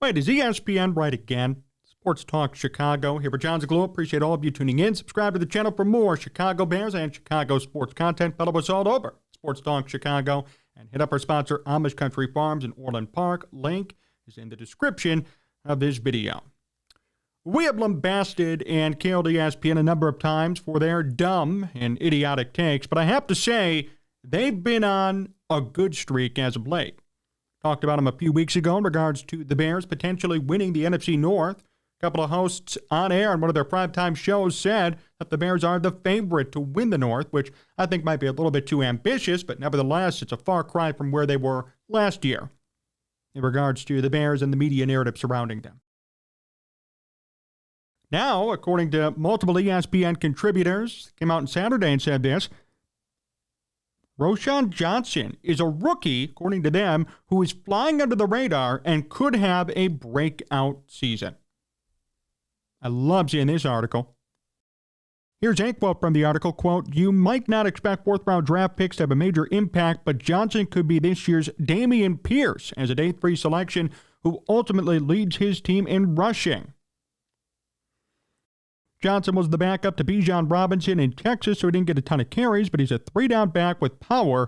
Wait, is ESPN right again? Sports Talk Chicago. Here for Jon Zaghloul. Appreciate all of you tuning in. Subscribe to the channel for more Chicago Bears and Chicago sports content. Follow us all over Sports Talk Chicago. And hit up our sponsor, Amish Country Farms in Orland Park. Link is in the description of this video. We have lambasted and killed ESPN a number of times for their dumb and idiotic takes, but I have to say, they've been on a good streak as of late. Talked about them a few weeks ago in regards to the Bears potentially winning the NFC North. A couple of hosts on air on one of their primetime shows said that the Bears are the favorite to win the North, which I think might be a little bit too ambitious, but nevertheless, it's a far cry from where they were last year in regards to the Bears and the media narrative surrounding them. Now, according to multiple ESPN contributors, came out on Saturday and said this, Roschon Johnson is a rookie, according to them, who is flying under the radar and could have a breakout season. I love seeing this article. Here's a quote from the article, quote, "You might not expect fourth-round draft picks to have a major impact, but Johnson could be this year's Dameon Pierce as a day 3 selection who ultimately leads his team in rushing." Johnson was the backup to Bijan Robinson in Texas, so he didn't get a ton of carries, but he's a 3-down back with power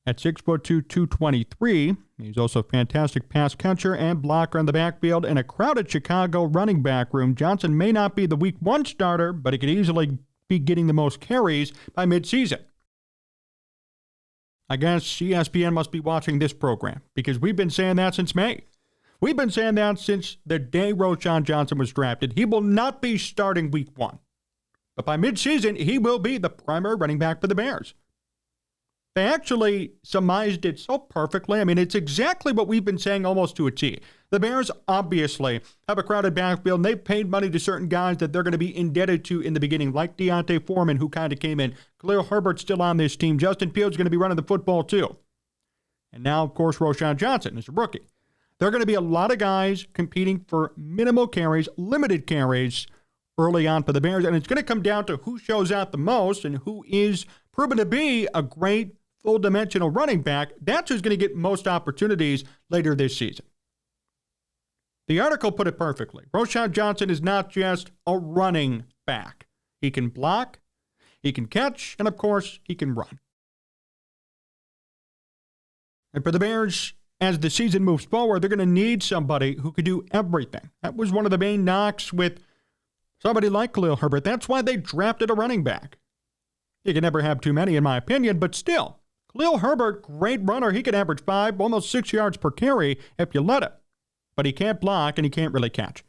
at 6'2", 223. He's also a fantastic pass catcher and blocker in the backfield. In a crowded Chicago running back room, Johnson may not be the Week 1 starter, but he could easily be getting the most carries by midseason. I guess ESPN must be watching this program, because we've been saying that since May. We've been saying that since the day Roschon Johnson was drafted. He will not be starting Week 1. But by midseason, he will be the primary running back for the Bears. They actually surmised it so perfectly. I mean, it's exactly what we've been saying almost to a T. The Bears obviously have a crowded backfield, and they've paid money to certain guys that they're going to be indebted to in the beginning, like D'Onta Foreman, who kind of came in. Khalil Herbert's still on this team. Justin Fields going to be running the football, too. And now, of course, Roschon Johnson is a rookie. There are going to be a lot of guys competing for minimal carries, limited carries early on for the Bears, and it's going to come down to who shows out the most and who is proven to be a great full-dimensional running back. That's who's going to get most opportunities later this season. The article put it perfectly. Roschon Johnson is not just a running back. He can block, he can catch, and of course, he can run. And for the Bears, as the season moves forward, they're going to need somebody who could do everything. That was one of the main knocks with somebody like Khalil Herbert. That's why they drafted a running back. You can never have too many, in my opinion, but still, Khalil Herbert, great runner. He can average 5, almost 6 yards per carry if you let him. But he can't block and he can't really catch.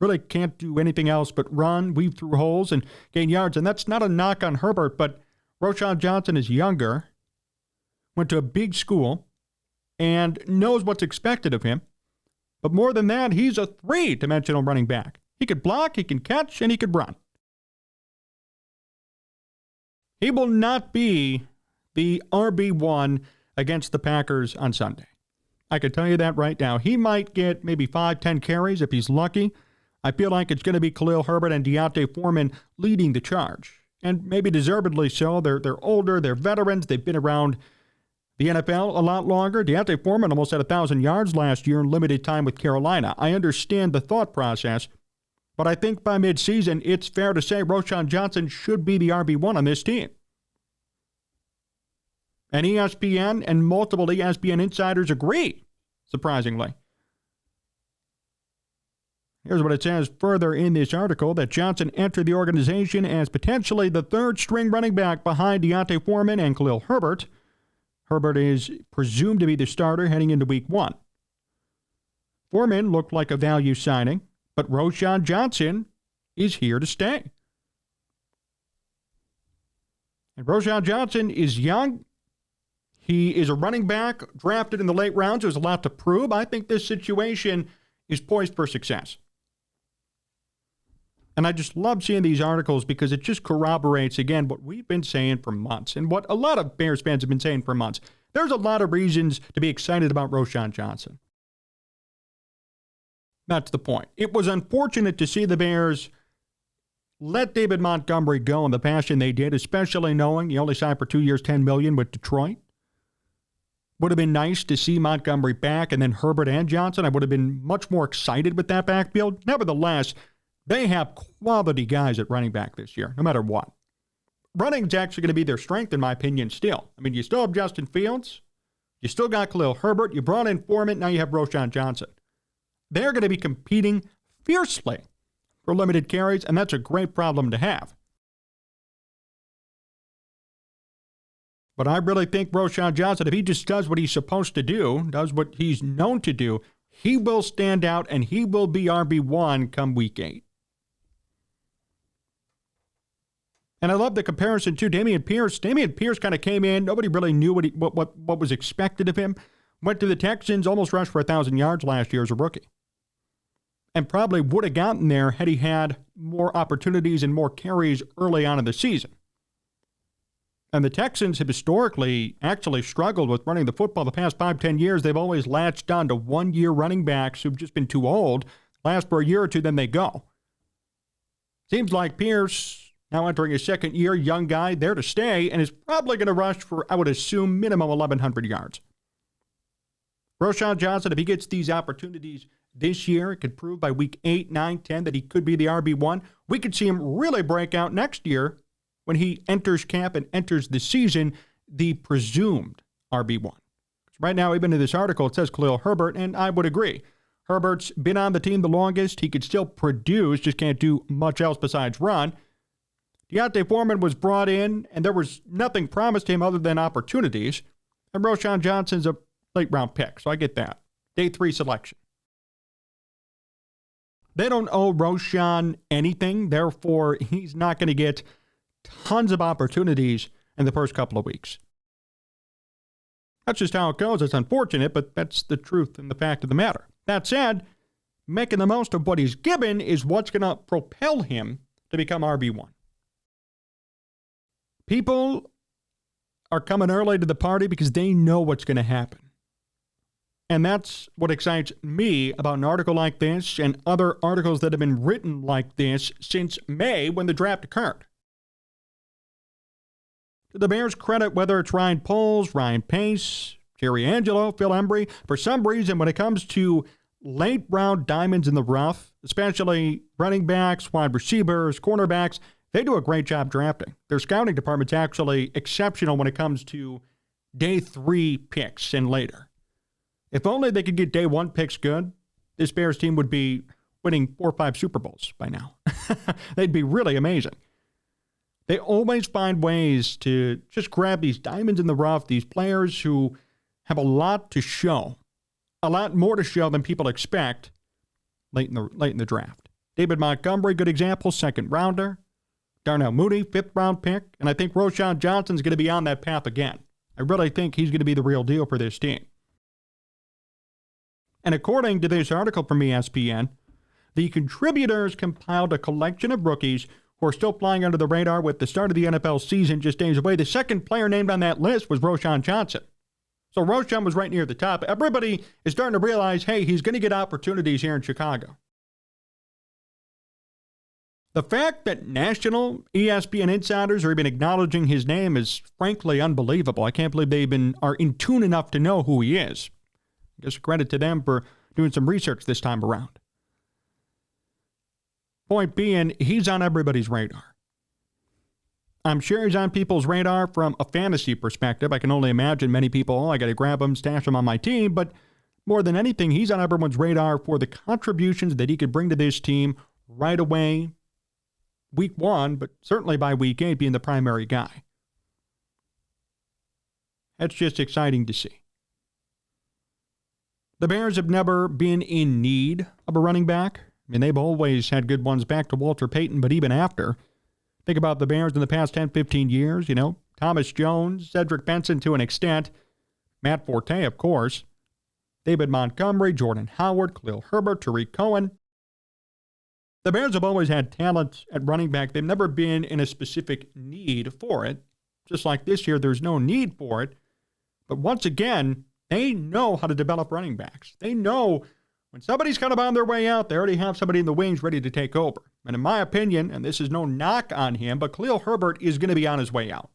Really can't do anything else but run, weave through holes, and gain yards. And that's not a knock on Herbert, but Roschon Johnson is younger, went to a big school, and knows what's expected of him. But more than that, he's a 3-dimensional running back. He could block, he can catch, and he could run. He will not be the RB1 against the Packers on Sunday. I can tell you that right now. He might get maybe 5-10 carries if he's lucky. I feel like it's going to be Khalil Herbert and D'Onta Foreman leading the charge. And maybe deservedly so. They're older, they're veterans, they've been around the NFL a lot longer. D'Onta Foreman almost had 1,000 yards last year in limited time with Carolina. I understand the thought process, but I think by midseason, it's fair to say Roschon Johnson should be the RB1 on this team. And ESPN and multiple ESPN insiders agree, surprisingly. Here's what it says further in this article, that Johnson entered the organization as potentially the third-string running back behind D'Onta Foreman and Khalil Herbert. Herbert is presumed to be the starter heading into Week 1. Foreman looked like a value signing, but Roschon Johnson is here to stay. And Roschon Johnson is young. He is a running back drafted in the late rounds. There's a lot to prove. I think this situation is poised for success. And I just love seeing these articles because it just corroborates, again, what we've been saying for months and what a lot of Bears fans have been saying for months. There's a lot of reasons to be excited about Roschon Johnson. That's the point. It was unfortunate to see the Bears let David Montgomery go in the fashion they did, especially knowing he only signed for 2 years, $10 million with Detroit. Would have been nice to see Montgomery back and then Herbert and Johnson. I would have been much more excited with that backfield. Nevertheless, they have quality guys at running back this year, no matter what. Running's actually going to be their strength, in my opinion, still. I mean, you still have Justin Fields. You still got Khalil Herbert. You brought in Foreman. Now you have Roschon Johnson. They're going to be competing fiercely for limited carries, and that's a great problem to have. But I really think Roschon Johnson, if he just does what he's supposed to do, does what he's known to do, he will stand out and he will be RB1 come week 8. And I love the comparison to Dameon Pierce. Dameon Pierce kind of came in. Nobody really knew what was expected of him. Went to the Texans, almost rushed for 1,000 yards last year as a rookie. And probably would have gotten there had he had more opportunities and more carries early on in the season. And the Texans have historically actually struggled with running the football the past 5-10 years. They've always latched on to one-year running backs who've just been too old, last for a year or two, then they go. Seems like Pierce, now entering his second year, young guy, there to stay, and is probably going to rush for, I would assume, minimum 1,100 yards. Roschon Johnson, if he gets these opportunities this year, it could prove by week 8, 9, 10 that he could be the RB1. We could see him really break out next year when he enters camp and enters the season, the presumed RB1. Right now, even in this article, it says Khalil Herbert, and I would agree. Herbert's been on the team the longest. He could still produce, just can't do much else besides run. Deontay Foreman was brought in, and there was nothing promised to him other than opportunities. And Roschon Johnson's a late-round pick, so I get that. Day 3 selection. They don't owe Roschon anything, therefore he's not going to get tons of opportunities in the first couple of weeks. That's just how it goes. It's unfortunate, but that's the truth and the fact of the matter. That said, making the most of what he's given is what's going to propel him to become RB1. People are coming early to the party because they know what's going to happen. And that's what excites me about an article like this and other articles that have been written like this since May when the draft occurred. To the Bears' credit, whether it's Ryan Poles, Ryan Pace, Jerry Angelo, Phil Embry, for some reason when it comes to late-round diamonds in the rough, especially running backs, wide receivers, cornerbacks, they do a great job drafting. Their scouting department's actually exceptional when it comes to day 3 picks and later. If only they could get day 1 picks good, this Bears team would be winning 4 or 5 Super Bowls by now. They'd be really amazing. They always find ways to just grab these diamonds in the rough, these players who have a lot to show, a lot more to show than people expect late in the draft. David Montgomery, good example, 2nd rounder. Darnell Mooney, 5th round pick. And I think Roschon Johnson's going to be on that path again. I really think he's going to be the real deal for this team. And according to this article from ESPN, the contributors compiled a collection of rookies who are still flying under the radar with the start of the NFL season just days away. The second player named on that list was Roschon Johnson. So Roschon was right near the top. Everybody is starting to realize, hey, he's going to get opportunities here in Chicago. The fact that national ESPN insiders are even acknowledging his name is frankly unbelievable. I can't believe they even are in tune enough to know who he is. I guess credit to them for doing some research this time around. Point being, he's on everybody's radar. I'm sure he's on people's radar from a fantasy perspective. I can only imagine many people, I got to grab him, stash him on my team. But more than anything, he's on everyone's radar for the contributions that he could bring to this team right away, week 1, but certainly by week 8 being the primary guy. That's just exciting to see. The Bears have never been in need of a running back. I mean, they've always had good ones back to Walter Payton, but even after, think about the Bears in the past 10, 15 years, Thomas Jones, Cedric Benson to an extent, Matt Forte, of course, David Montgomery, Jordan Howard, Khalil Herbert, Tariq Cohen. The Bears have always had talent at running back. They've never been in a specific need for it. Just like this year, there's no need for it. But once again, they know how to develop running backs. They know when somebody's kind of on their way out, they already have somebody in the wings ready to take over. And in my opinion, and this is no knock on him, but Khalil Herbert is going to be on his way out.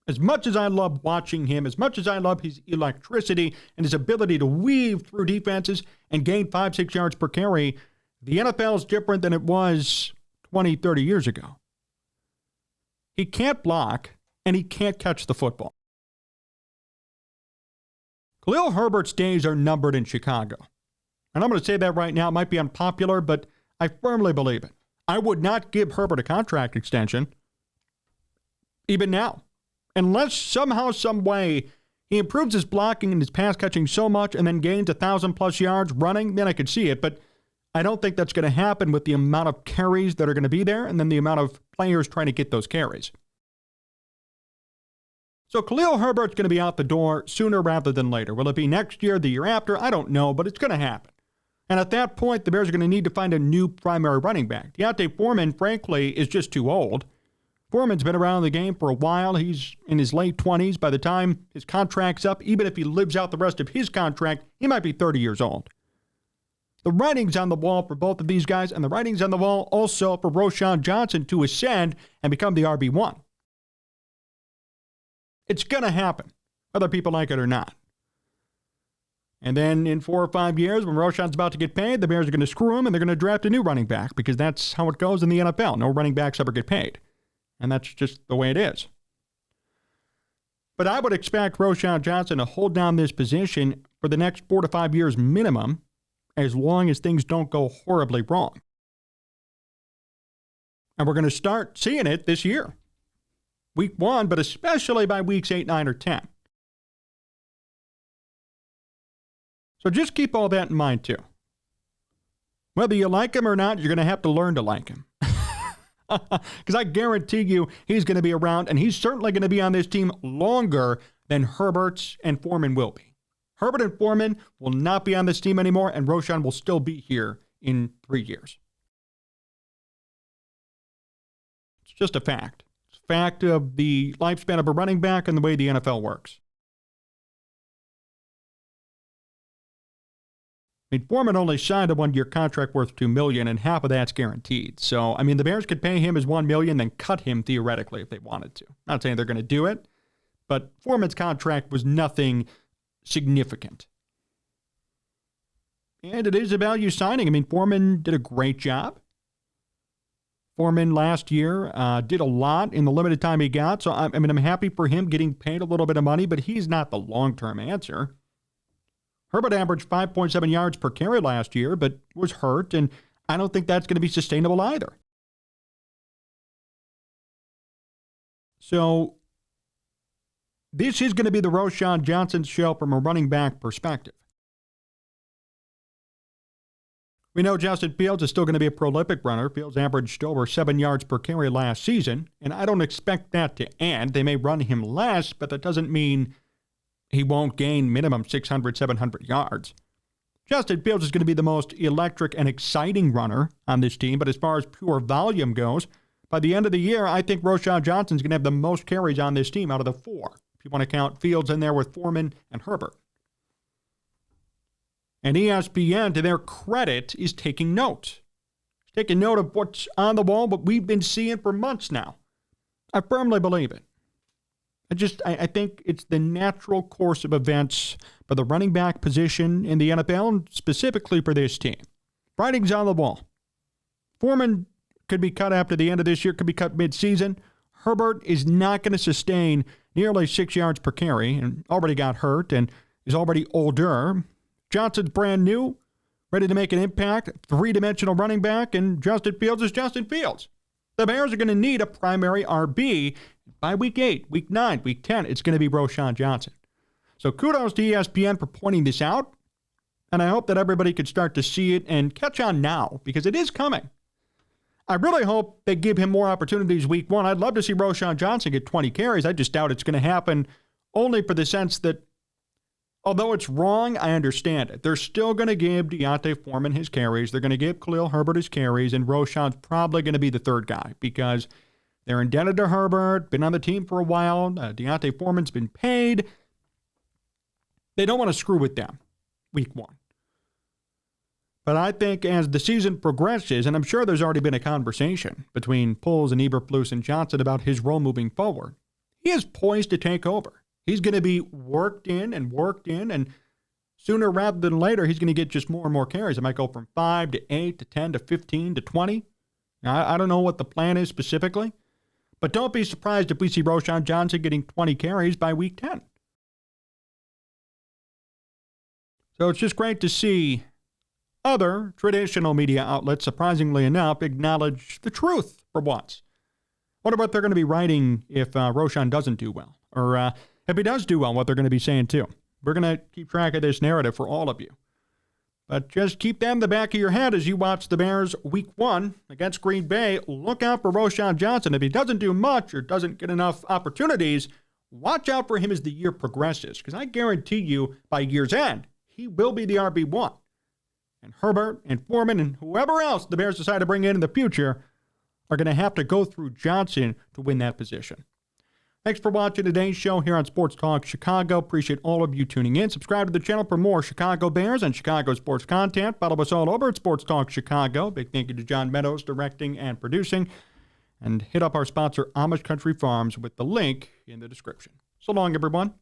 As much as I love watching him, as much as I love his electricity and his ability to weave through defenses and gain 5-6 yards per carry, the NFL is different than it was 20, 30 years ago. He can't block, and he can't catch the football. Khalil Herbert's days are numbered in Chicago. And I'm going to say that right now. It might be unpopular, but I firmly believe it. I would not give Herbert a contract extension, even now. Unless somehow, some way, he improves his blocking and his pass catching so much and then gains 1,000+ yards running, then I could see it. But I don't think that's going to happen with the amount of carries that are going to be there and then the amount of players trying to get those carries. So Khalil Herbert's going to be out the door sooner rather than later. Will it be next year, the year after? I don't know, but it's going to happen. And at that point, the Bears are going to need to find a new primary running back. D'Onta Foreman, frankly, is just too old. Foreman's been around the game for a while. He's in his late 20s. By the time his contract's up, even if he lives out the rest of his contract, he might be 30 years old. The writing's on the wall for both of these guys, and the writing's on the wall also for Roschon Johnson to ascend and become the RB1. It's going to happen, whether people like it or not. And then in 4 or 5 years, when Roschon's about to get paid, the Bears are going to screw him and they're going to draft a new running back because that's how it goes in the NFL. No running backs ever get paid. And that's just the way it is. But I would expect Roschon Johnson to hold down this position for the next 4 to 5 years minimum, as long as things don't go horribly wrong. And we're going to start seeing it this year. Week 1, but especially by weeks 8, 9, or 10. So just keep all that in mind too. Whether you like him or not, you're going to have to learn to like him. Because I guarantee you he's going to be around, and he's certainly going to be on this team longer than Herbert and Foreman will be. Herbert and Foreman will not be on this team anymore, and Roschon will still be here in 3 years. It's just a fact. It's a fact of the lifespan of a running back and the way the NFL works. I mean, Foreman only signed a 1-year contract worth $2 million, and half of that's guaranteed. So, I mean, the Bears could pay him his $1 million, then cut him theoretically if they wanted to. Not saying they're going to do it, but Foreman's contract was nothing significant. And it is a value signing. I mean, Foreman did a great job. Foreman last year did a lot in the limited time he got. So, I'm happy for him getting paid a little bit of money, but he's not the long-term answer. Herbert averaged 5.7 yards per carry last year, but was hurt, and I don't think that's going to be sustainable either. So, this is going to be the Roschon Johnson show from a running back perspective. We know Justin Fields is still going to be a prolific runner. Fields averaged over 7 yards per carry last season, and I don't expect that to end. They may run him less, but that doesn't mean he won't gain minimum 600, 700 yards. Justin Fields is going to be the most electric and exciting runner on this team, but as far as pure volume goes, by the end of the year, I think Roschon Johnson is going to have the most carries on this team out of the 4, if you want to count Fields in there with Foreman and Herbert. And ESPN, to their credit, is taking note. Taking note of what's on the wall, what we've been seeing for months now. I firmly believe it. I think it's the natural course of events for the running back position in the NFL, and specifically for this team. Writing's on the wall. Foreman could be cut after the end of this year, could be cut mid-season. Herbert is not going to sustain nearly 6 yards per carry and already got hurt and is already older. Johnson's brand new, ready to make an impact, three-dimensional running back, and Justin Fields is Justin Fields. The Bears are going to need a primary RB. By week 8, week 9, week 10, it's going to be Roschon Johnson. So kudos to ESPN for pointing this out, and I hope that everybody could start to see it and catch on now, because it is coming. I really hope they give him more opportunities week 1. I'd love to see Roschon Johnson get 20 carries. I just doubt it's going to happen, only for the sense that, although it's wrong, I understand it. They're still going to give D'Onta Foreman his carries. They're going to give Khalil Herbert his carries, and Roschon's probably going to be the third guy, because they're indebted to Herbert, been on the team for a while. D'Onta Foreman's been paid. They don't want to screw with them week 1. But I think as the season progresses, and I'm sure there's already been a conversation between Poles and Eberflus and Johnson about his role moving forward, he is poised to take over. He's going to be worked in, and sooner rather than later, he's going to get just more and more carries. It might go from 5 to 8 to 10 to 15 to 20. Now, I don't know what the plan is specifically, but don't be surprised if we see Roschon Johnson getting 20 carries by week 10. So it's just great to see other traditional media outlets, surprisingly enough, acknowledge the truth for once. Wonder what they're going to be writing if Roschon doesn't do well, or if he does do well, what they're going to be saying too. We're going to keep track of this narrative for all of you. But just keep that in the back of your head as you watch the Bears week 1 against Green Bay. Look out for Roschon Johnson. If he doesn't do much or doesn't get enough opportunities, watch out for him as the year progresses, because I guarantee you by year's end, he will be the RB1. And Herbert and Foreman and whoever else the Bears decide to bring in the future are going to have to go through Johnson to win that position. Thanks for watching today's show here on Sports Talk Chicago. Appreciate all of you tuning in. Subscribe to the channel for more Chicago Bears and Chicago sports content. Follow us all over at Sports Talk Chicago. Big thank you to John Meadows, directing and producing. And hit up our sponsor, Amish Country Farms, with the link in the description. So long, everyone.